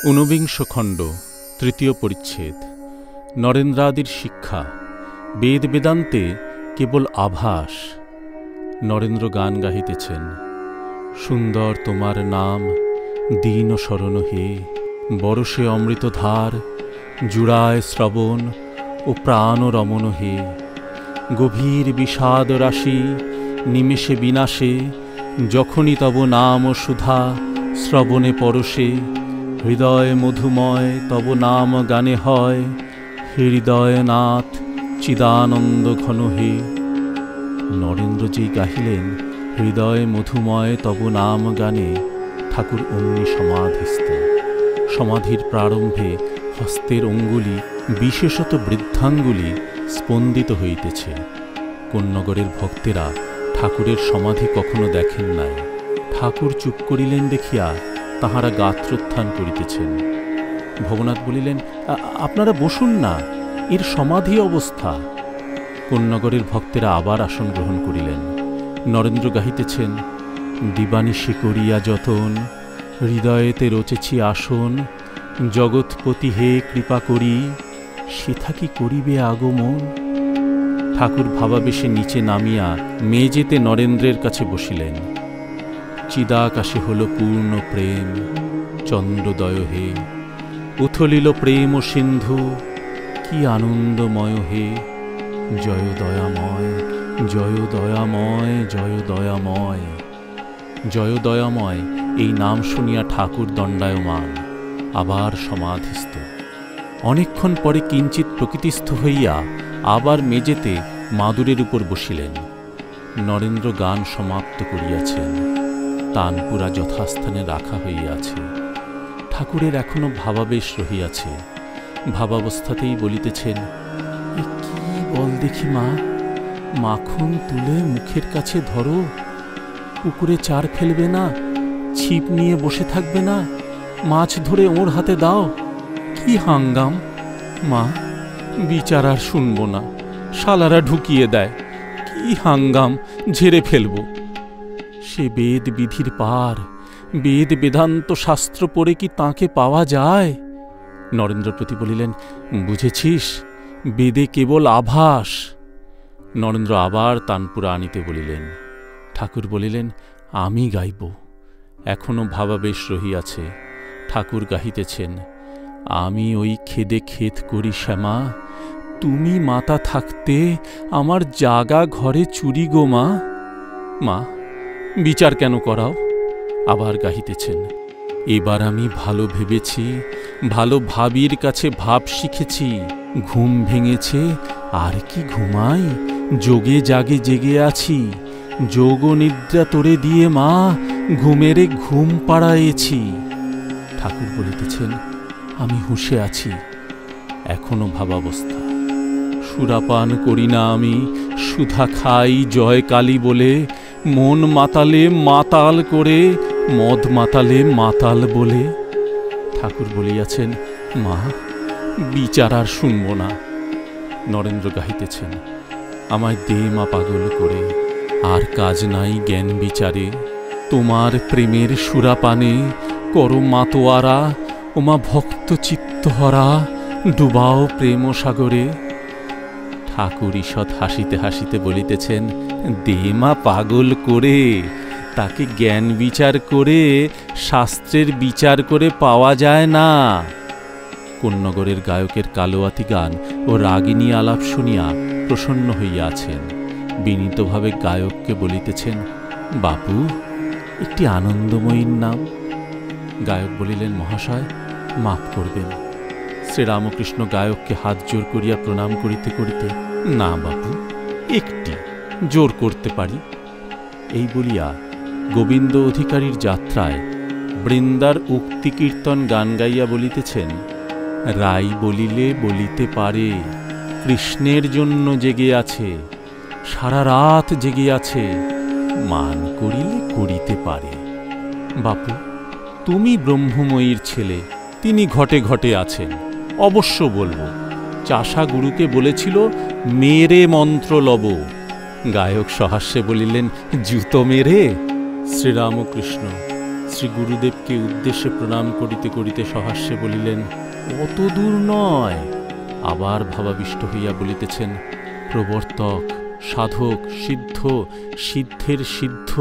ঊনবিংশ খণ্ড, তৃতীয় পরিচ্ছেদ। নরেন্দ্রাদির শিক্ষা। বেদ বেদান্তে কেবল আভাস। নরেন্দ্র গান গাহিতেছেন। সুন্দর তোমার নাম, দীন শরণ হে, বরষে অমৃতধার, জুড়ায় শ্রবণ ও প্রাণ রমণ হে। গভীর বিষাদ রাশি নিমেষে বিনাশে, যখনই তব নাম সুধা শ্রবণে পরশে। হৃদয় মধুময় তব নাম গানে হয়, হৃদয়নাথ চিদানন্দ ঘন হে। নরেন্দ্রজি গাহিলেন হৃদয় মধুময় তব নাম গানে, ঠাকুর অমনি সমাধিস্থ। সমাধির প্রারম্ভে হস্তের অঙ্গুলি, বিশেষত বৃদ্ধাঙ্গুলি স্পন্দিত হইতেছে। কোন্নগরের ভক্তেরা ঠাকুরের সমাধি কখনো দেখেন নাই। ঠাকুর চুপ করিলেন দেখিয়া তাহারা গাত্রোত্থান করিতেছেন। ভবনাথ বলিলেন, আপনারা বসুন না, এর সমাধি অবস্থা। কোন্নগরের ভক্তেরা আবার আসন গ্রহণ করিলেন। নরেন্দ্র গাহিতেছেন, দিবানিশি করিয়া যতন, হৃদয়েতে রচেছি আসন। জগৎপতি হে কৃপা করি, সেথা কি করিবে আগমন। ঠাকুর ভাবাবেশে নিচে নামিয়া মেজেতে নরেন্দ্রের কাছে বসিলেন। চিদাকাশে হল পূর্ণ প্রেম, চন্দ্রোদয় হে, উথলিল প্রেম সিন্ধু, কি আনন্দময় হে। জয় দয়াময়, জয় দয়াময়, জয় দয়াময়। জয় দয়াময় এই নাম শুনিয়া ঠাকুর দণ্ডায়মান, আবার সমাধিস্থ। অনেকক্ষণ পরে কিঞ্চিৎ প্রকৃতিস্থ হইয়া আবার মেজেতে মাদুরের উপর বসিলেন। নরেন্দ্র গান সমাপ্ত করিয়াছেন। তানপুরা যথাস্থানে রাখা হইয়াছে। ঠাকুরের এখনো ভাবাবেশ রহিয়াছে। ভাবাবস্থাতেই বলিতেছেন, এ কি বল দেখি মা, মাখন তুলে মুখের কাছে ধরো, পুকুরে চার ফেলবে না, ছিপ নিয়ে বসে থাকবে না, মাছ ধরে ওর হাতে দাও। কি হাঙ্গাম মা, বিচার আর শুনব না, শালারা ঢুকিয়ে দেয়। কি হাঙ্গাম, ঝেড়ে ফেলব। সে বেদ বিধির পার, বেদ বেদান্ত শাস্ত্র পড়ে কি তাঁকে পাওয়া যায়? নরেন্দ্রপতি বলিলেন, বুঝেছিস, বেদে কেবল আভাস। নরেন্দ্র আবার তানপুরা আনিতে বলিলেন। ঠাকুর বলিলেন, আমি গাইব। এখনো ভাবাবেশ রহিয়াছে। ঠাকুর গাহিতেছেন, আমি ওই খেদে খেত করি শ্যামা, তুমি মাতা থাকতে আমার জাগা ঘরে চুরি গো মা। মা, বিচার কেন করাও? আবার গাহিতেছেন, এবার আমি ভালো ভেবেছি, ভালো ভাবির কাছে ভাব শিখেছি। ঘুম ভেঙেছে, আর কি ঘুমাই, যোগে জাগে জেগে আছি। যোগ নিদ্রা তোরে দিয়ে মা, ঘুমেরে ঘুম পাড়াইছি। ঠাকুর বলিতেছেন, আমি হুঁশে আছি, এখনো ভাবাবস্থা। সুরাপান করি না আমি, সুধা খাই জয় কালী বলে। মন মাতালে মাতাল করে, মদ মাতালে মাতাল বলে। ঠাকুর বলিয়াছেন, মা, বিচার আর শুনব না। নরেন্দ্র গাহিতেছেন, আমায় দে মা পাগল করে, আর কাজ নাই জ্ঞান বিচারে। তোমার প্রেমের সুরাপানে করো মাতোয়ারা, ওমা ভক্ত চিত্তহরা, ডুবাও প্রেম সাগরে। ঠাকুর ঈষৎ হাসিতে হাসিতে বলিতেছেন, দে মা পাগল করে, তাকে জ্ঞান বিচার করে শাস্ত্রের বিচার করে পাওয়া যায় না। কোন্নগরের গায়কের কালোয়াতি গান ও রাগিনী আলাপ শুনিয়া প্রসন্ন হইয়াছেন। বিনীতভাবে গায়ককে বলিতেছেন, বাপু, একটি আনন্দময়ীর নাম। গায়ক বলিলেন, মহাশয়, মাফ করবেন। শ্রীরামকৃষ্ণ গায়ককে হাত জোর করিয়া প্রণাম করিতে করিতে, না বাপু, একটি জোর করতে পারি। এই বলিয়া গোবিন্দ অধিকারীর যাত্রায় বৃন্দার উক্তি কীর্তন গান গাইয়া বলিতেছেন, রাই বলিলে বলিতে পারে, কৃষ্ণের জন্য জেগে আছে, সারা রাত জেগে আছে, মান করিলে করিতে পারে। বাপু, তুমি ব্রহ্মময়ীর ছেলে, তিনি ঘটে ঘটে আছেন, অবশ্য বলবো। চাষা গুরুকে বলেছিল, মেরে মন্ত্র লব। গায়ক সহাস্যে বলিলেন, জুতো মেরে। শ্রীরামকৃষ্ণ শ্রী গুরুদেবকে উদ্দেশ্যে প্রণাম করিতে করিতে সহাস্যে বলিলেন, অত দূর নয়। আবার ভাবাবিষ্ট হইয়া বলিতেছেন, প্রবর্তক, সাধক, সিদ্ধ, সিদ্ধের সিদ্ধ।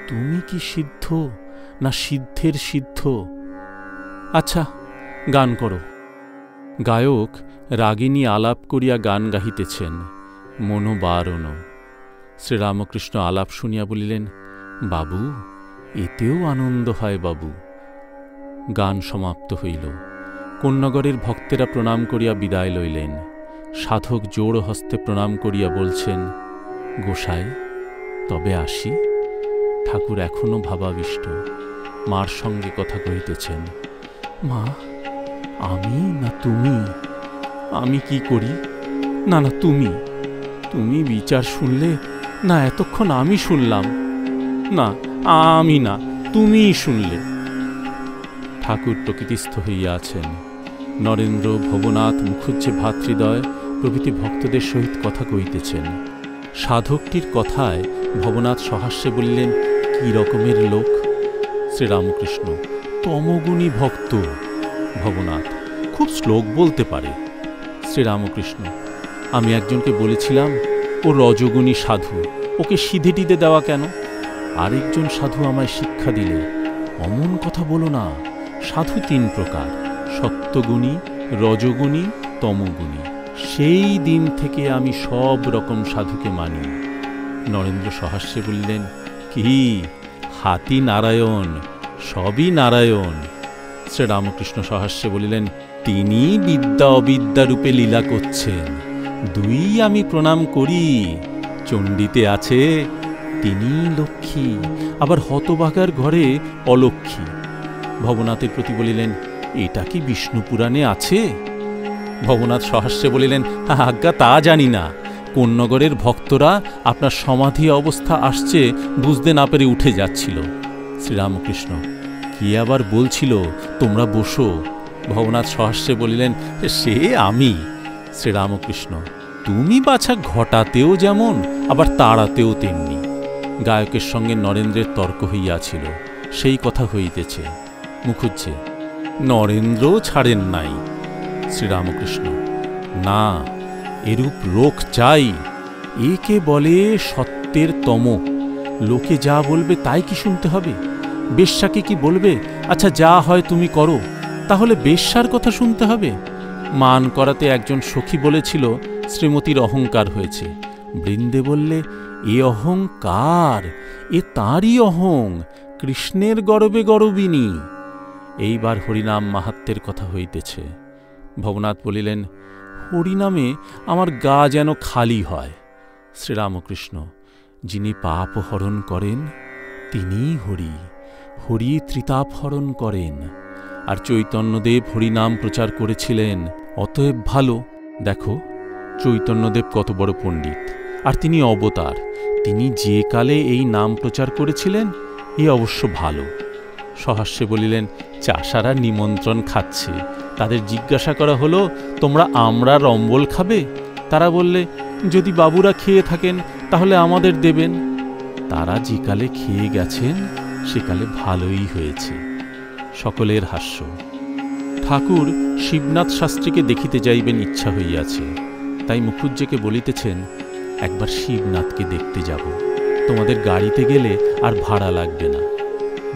তুমি কি সিদ্ধ না সিদ্ধের সিদ্ধ? আচ্ছা, গান করো। গায়ক রাগিনী আলাপ করিয়া গান গাহিতেছেন, মনোবারণ। শ্রীরামকৃষ্ণ আলাপ শুনিয়া বলিলেন, বাবু, এতেও আনন্দ হয় বাবু। গান সমাপ্ত হইল। কোন্নগরের ভক্তেরা প্রণাম করিয়া বিদায় লইলেন। সাধক জোড় হস্তে প্রণাম করিয়া বলছেন, গোসাই, তবে আসি। ঠাকুর এখনো ভাবাবিষ্ট, মার সঙ্গে কথা কহিতেছেন। মা, আমি না তুমি? আমি কি করি? না না, তুমি। তুমি বিচার শুনলে না, এতক্ষণ আমি শুনলাম। না, আমি না, তুমিই শুনলে। ঠাকুর প্রকৃতিস্থ হইয়া আছেন। নরেন্দ্র, ভবনাথ, মুখুজ্জে ভ্রাতৃদ্বয় প্রভৃতি ভক্তদের সহিত কথা কহিতেছেন। সাধকটির কথায় ভবনাথ সহাস্যে বলিলেন, কি রকমের লোক? শ্রীরামকৃষ্ণ, তমগুণী ভক্ত। ভবনাথ, খুব শ্লোক বলতে পারে। শ্রীরামকৃষ্ণ, আমি একজনকে বলেছিলাম ও রজগুণী সাধু, ওকে সিধে টিধে দেওয়া কেন? আরেকজন সাধু আমায় শিক্ষা দিলে, অমন কথা বলো না, সাধু তিন প্রকার, সত্যগুণী, রজগুণী, তমগুণী। সেই দিন থেকে আমি সব রকম সাধুকে মানি। নরেন্দ্র সহাস্যে বললেন, কি হাতি নারায়ণ, সবই নারায়ণ। শ্রীরামকৃষ্ণ সহাস্যে বলিলেন, তিনি বিদ্যা অবিদ্যা রূপে লীলা করছেন, দুই আমি প্রণাম করি। চণ্ডীতে আছে তিনি লক্ষ্মী, আবার হতভাগার ঘরে অলক্ষ্মী। ভবনাথের প্রতি বলিলেন, এটা কি বিষ্ণু পুরাণে আছে? ভবনাথ সহাস্যে বলিলেন, আজ্ঞা তা জানি না। কোন্নগরের ভক্তরা আপনার সমাধি অবস্থা আসছে বুঝতে না পেরে উঠে যাচ্ছিল। শ্রীরামকৃষ্ণ, কি আবার বলছিল, তোমরা বসো। ভবনাথ সহাস্যে বলিলেন, সে আমি। শ্রীরামকৃষ্ণ, তুমি বাছা ঘটাতেও যেমন, আবার তাড়াতেও তেমনি। গায়কের সঙ্গে নরেন্দ্রের তর্ক হইয়াছিল, সেই কথা হইতেছে। মুখুজ্জে, নরেন্দ্রও ছাড়েন নাই। শ্রীরামকৃষ্ণ, না, এরূপ লোক চাই। একে বলে সত্যের তম। লোকে যা বলবে তাই কি শুনতে হবে? বেশ্যাকে কি বলবে, আচ্ছা যা হয় তুমি করো, তাহলে বেশ্যার কথা শুনতে হবে? মান করাতে একজন সখী বলেছিল শ্রীমতীর অহংকার হয়েছে। বৃন্দে বললে, এ অহংকার, এ তাঁরই অহং, কৃষ্ণের গরবে গরবিনী। এইবার হরিনাম মাহাত্ম্যের কথা হইতেছে। ভবনাথ বলিলেন, হরিনামে আমার গা যেন খালি হয়। শ্রীরামকৃষ্ণ, যিনি পাপ হরণ করেন তিনিই হরি, হরি ত্রিতাপ হরণ করেন। আর চৈতন্যদেব হরিনাম প্রচার করেছিলেন, অতএব ভালো। দেখো চৈতন্যদেব কত বড় পণ্ডিত, আর তিনি অবতার। তিনি যে কালে এই নাম প্রচার করেছিলেন, এ অবশ্য ভালো। সহাস্যে বলিলেন, চাষারা নিমন্ত্রণ খাচ্ছে, তাদের জিজ্ঞাসা করা হলো, তোমরা আমরা রম্বল খাবে? তারা বললে, যদি বাবুরা খেয়ে থাকেন তাহলে আমাদের দেবেন। তারা যে কালে খেয়ে গেছেন সেকালে ভালোই হয়েছে। সকলের হাস্য। ঠাকুর শিবনাথ শাস্ত্রীকে দেখিতে যাইবেন ইচ্ছা হইয়াছে, তাই মুখুজ্জেকে বলিতেছেন, একবার শিবনাথকে দেখতে যাব, তোমাদের গাড়িতে গেলে আর ভাড়া লাগবে না।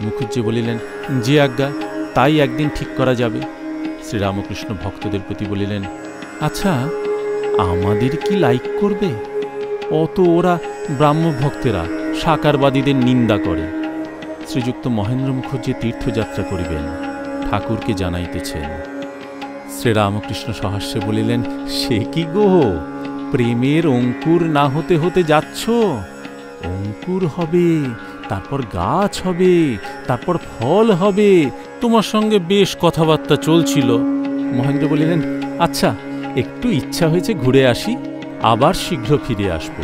মুখুজ্জে বলিলেন, যে আজ্ঞা, তাই একদিন ঠিক করা যাবে। শ্রীরামকৃষ্ণ ভক্তদের প্রতি বলিলেন, আচ্ছা আমাদের কি লাইক করবে? অত ওরা ব্রাহ্মভক্তেরা সাকারবাদীদের নিন্দা করে। শ্রীযুক্ত মহেন্দ্র মুখুজ্জে তীর্থযাত্রা করিবেন, ঠাকুরকে জানাইতেছেন। শ্রীরামকৃষ্ণ সহাস্যে বলিলেন, সে কি গো, প্রেমের অঙ্কুর না হতে হতে যাচ্ছ? অঙ্কুর হবে, তারপর গাছ হবে, তারপর ফল হবে। তোমার সঙ্গে বেশ কথাবার্তা চলছিল। মহেন্দ্র বলিলেন, আচ্ছা একটু ইচ্ছা হয়েছে ঘুরে আসি, আবার শীঘ্র ফিরে আসব।